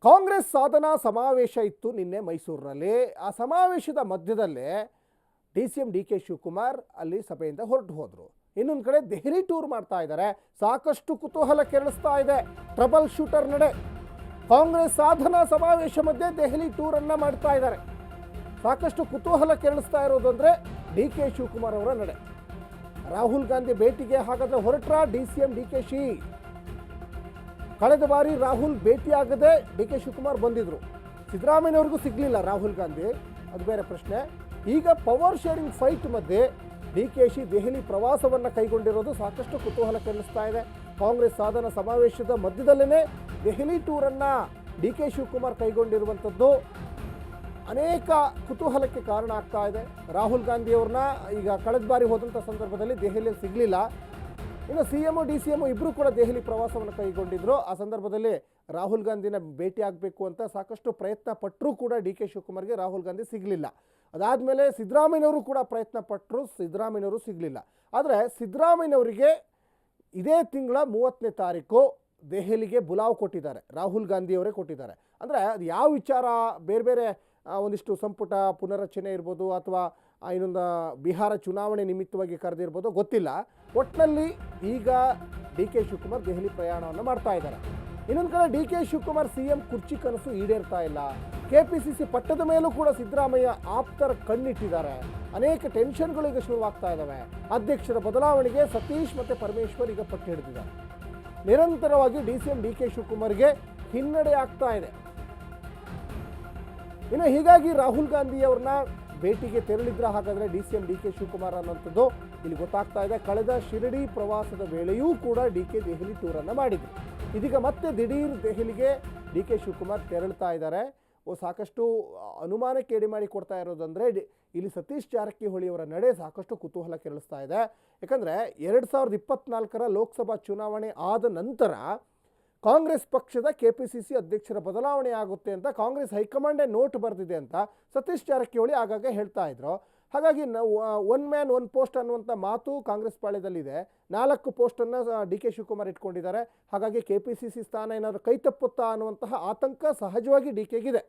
ಕಾಂಗ್ರೆಸ್ ಸಾಧನಾ ಸಮಾವೇಶ ಇತ್ತು ನಿನ್ನೆ ಮೈಸೂರಿನಲ್ಲಿ. ಆ ಸಮಾವೇಶದ ಮಧ್ಯದಲ್ಲೇ ಡಿ.ಸಿ.ಎಂ. ಡಿ.ಕೆ. ಶಿವಕುಮಾರ್ ಅಲ್ಲಿ ಸಭೆಯಿಂದ ಹೊರಟು ಹೋದರು. ಇನ್ನೊಂದು ಕಡೆ ದೆಹಲಿ ಟೂರ್ ಮಾಡ್ತಾ ಇದ್ದಾರೆ. ಸಾಕಷ್ಟು ಕುತೂಹಲ ಕೆರಳಿಸ್ತಾ ಇದೆ. ಟ್ರಬಲ್ ಶೂಟರ್ ನಡೆ. ಕಾಂಗ್ರೆಸ್ ಸಾಧನಾ ಸಮಾವೇಶ ಮಧ್ಯೆ ದೆಹಲಿ ಟೂರ್ ಅನ್ನ ಮಾಡ್ತಾ ಇದ್ದಾರೆ. ಸಾಕಷ್ಟು ಕುತೂಹಲ ಕೆರಳಿಸ್ತಾ ಇರೋದು ಅಂದರೆ ಡಿ.ಕೆ. ಶಿವಕುಮಾರ್ ಅವರ ನಡೆ. ರಾಹುಲ್ ಗಾಂಧಿ ಭೇಟಿಗೆ ಹಾಗಾದ್ರೆ ಹೊರಟ್ರ ಡಿ.ಸಿ.ಎಂ. ಡಿ.ಕೆ.ಶಿ. ಕಳೆದ ಬಾರಿ ರಾಹುಲ್ ಭೇಟಿಯಾಗದೆ ಡಿ.ಕೆ. ಶಿವಕುಮಾರ್ ಬಂದಿದ್ರು. ಸಿದ್ದರಾಮಯ್ಯವ್ರಿಗೂ ಸಿಗಲಿಲ್ಲ ರಾಹುಲ್ ಗಾಂಧಿ, ಅದು ಬೇರೆ ಪ್ರಶ್ನೆ. ಈಗ ಪವರ್ ಶೇರಿಂಗ್ ಫೈಟ್ ಮಧ್ಯೆ ಡಿ.ಕೆ.ಶಿ. ದೆಹಲಿ ಪ್ರವಾಸವನ್ನು ಕೈಗೊಂಡಿರೋದು ಸಾಕಷ್ಟು ಕುತೂಹಲ ಕೆರಳಿಸ್ತಾ ಇದೆ. ಕಾಂಗ್ರೆಸ್ ಸಾಧನ ಸಮಾವೇಶದ ಮಧ್ಯದಲ್ಲೇ ದೆಹಲಿ ಟೂರನ್ನು ಡಿ.ಕೆ. ಶಿವಕುಮಾರ್ ಕೈಗೊಂಡಿರುವಂಥದ್ದು ಅನೇಕ ಕುತೂಹಲಕ್ಕೆ ಕಾರಣ ಆಗ್ತಾ ಇದೆ. ರಾಹುಲ್ ಗಾಂಧಿಯವ್ರನ್ನ ಈಗ ಕಳೆದ ಬಾರಿ ಹೋದಂಥ ಸಂದರ್ಭದಲ್ಲಿ ದೆಹಲಿಯಲ್ಲಿ ಸಿಗಲಿಲ್ಲ. ಇನ್ನು ಸಿ.ಎಂ. ಡಿ.ಸಿ.ಎಂ. ಇಬ್ಬರು ಕೂಡ ದೆಹಲಿ ಪ್ರವಾಸವನ್ನು ಕೈಗೊಂಡಿದ್ರು. ಆ ಸಂದರ್ಭದಲ್ಲಿ ರಾಹುಲ್ ಗಾಂಧಿನ ಭೇಟಿ ಆಗಬೇಕು ಅಂತ ಸಾಕಷ್ಟು ಪ್ರಯತ್ನ ಪಟ್ಟರೂ ಕೂಡ ಡಿ.ಕೆ. ಶಿವಕುಮಾರ್ಗೆ ರಾಹುಲ್ ಗಾಂಧಿ ಸಿಗಲಿಲ್ಲ. ಅದಾದಮೇಲೆ ಸಿದ್ದರಾಮಯ್ಯನವರು ಕೂಡ ಪ್ರಯತ್ನ ಪಟ್ಟರು, ಸಿದ್ದರಾಮಯ್ಯನವರು ಸಿಗಲಿಲ್ಲ. ಆದರೆ ಸಿದ್ದರಾಮಯ್ಯನವರಿಗೆ ಇದೇ ತಿಂಗಳ 30ನೇ ತಾರೀಕು ದೆಹಲಿಗೆ ಬುಲಾವ್ ಕೊಟ್ಟಿದ್ದಾರೆ. ರಾಹುಲ್ ಗಾಂಧಿಯವರೇ ಕೊಟ್ಟಿದ್ದಾರೆ. ಅಂದರೆ ಅದು ಯಾವ ವಿಚಾರ, ಬೇರೆ ಬೇರೆ ಒಂದಿಷ್ಟು ಸಂಪುಟ ಪುನರಚನೆ ಇರ್ಬೋದು ಅಥವಾ ಇನ್ನೊಂದು ಬಿಹಾರ ಚುನಾವಣೆ ನಿಮಿತ್ತವಾಗಿ ಕರೆದಿರ್ಬೋದು, ಗೊತ್ತಿಲ್ಲ. ಒಟ್ಟಿನಲ್ಲಿ ಈಗ ಡಿ.ಕೆ. ಶಿವಕುಮಾರ್ ದೆಹಲಿ ಪ್ರಯಾಣವನ್ನು ಮಾಡ್ತಾ ಇದ್ದಾರೆ. ಇನ್ನೊಂದು ಕಡೆ ಡಿ.ಕೆ. ಶಿವಕುಮಾರ್ ಸಿ.ಎಂ. ಕುರ್ಚಿ ಕನಸು ಈಡೇರ್ತಾ ಇಲ್ಲ. KPCC ಪಟ್ಟದ ಮೇಲೂ ಕೂಡ ಸಿದ್ದರಾಮಯ್ಯ ಆಪ್ತರ ಕಣ್ಣಿಟ್ಟಿದ್ದಾರೆ. ಅನೇಕ ಟೆನ್ಷನ್ಗಳು ಈಗ ಶುರುವಾಗ್ತಾ ಇದ್ದಾವೆ. ಅಧ್ಯಕ್ಷರ ಬದಲಾವಣೆಗೆ ಸತೀಶ್ ಮತ್ತು ಪರಮೇಶ್ವರ್ ಈಗ ಪಟ್ಟು ಹಿಡಿದಿದ್ದಾರೆ. ನಿರಂತರವಾಗಿ ಡಿ.ಸಿ.ಎಂ. ಡಿ.ಕೆ. ಶಿವಕುಮಾರ್ಗೆ ಹಿನ್ನಡೆ ಆಗ್ತಾ ಇದೆ. ಇನ್ನು ಹೀಗಾಗಿ ರಾಹುಲ್ ಗಾಂಧಿಯವ್ರನ್ನ ಭೇಟಿಗೆ ತೆರಳಿದ್ರ ಹಾಗಾದರೆ ಡಿ.ಸಿ.ಎಂ. ಡಿ.ಕೆ. ಶಿವಕುಮಾರ್ ಅನ್ನೋಂಥದ್ದು ಇಲ್ಲಿ ಗೊತ್ತಾಗ್ತಾ ಇದೆ. ಕಳೆದ ಶಿರಡಿ ಪ್ರವಾಸದ ವೇಳೆಯೂ ಕೂಡ ಡಿ.ಕೆ. ದೆಹಲಿ ಟೂರನ್ನು ಮಾಡಿದ್ರು. ಇದೀಗ ಮತ್ತೆ ದಿಢೀರ್ ದೆಹಲಿಗೆ ಡಿ.ಕೆ. ಶಿವಕುಮಾರ್ ತೆರಳ್ತಾ ಇದ್ದಾರೆ. ಸಾಕಷ್ಟು ಅನುಮಾನಕ್ಕೆ ಎಡೆ ಮಾಡಿ ಕೊಡ್ತಾ ಇರೋದಂದರೆ ಇಲ್ಲಿ ಸತೀಶ್ ಜಾರಕಿಹೊಳಿ ಅವರ ನಡೆ ಸಾಕಷ್ಟು ಕುತೂಹಲ ಕೆರಳಿಸ್ತಾ ಇದೆ. ಯಾಕಂದರೆ 2024ರ ಲೋಕಸಭಾ ಚುನಾವಣೆ ಆದ ನಂತರ ಕಾಂಗ್ರೆಸ್ ಪಕ್ಷದ KPCC ಅಧ್ಯಕ್ಷರ ಬದಲಾವಣೆ ಆಗುತ್ತೆ ಅಂತ ಕಾಂಗ್ರೆಸ್ ಹೈಕಮಾಂಡೇ ನೋಟ್ ಬರೆದಿದೆ ಅಂತ ಸತೀಶ್ ಜಾರಕಿಹೊಳಿ ಆಗಾಗ ಹೇಳ್ತಾ ಇದ್ರು. ಹಾಗಾಗಿ ನಾವು ಒನ್ ಮ್ಯಾನ್ ಒನ್ ಪೋಸ್ಟ್ ಅನ್ನುವಂಥ ಮಾತು ಕಾಂಗ್ರೆಸ್ ಪಾಳ್ಯದಲ್ಲಿದೆ. 4 ಪೋಸ್ಟನ್ನು ಡಿ.ಕೆ. ಶಿವಕುಮಾರ್ ಇಟ್ಕೊಂಡಿದ್ದಾರೆ. ಹಾಗಾಗಿ KPCC ಸ್ಥಾನ ಏನಾದರೂ ಕೈ ತಪ್ಪುತ್ತಾ ಅನ್ನುವಂತಹ ಆತಂಕ ಸಹಜವಾಗಿ ಡಿ.ಕೆಗಿದೆ.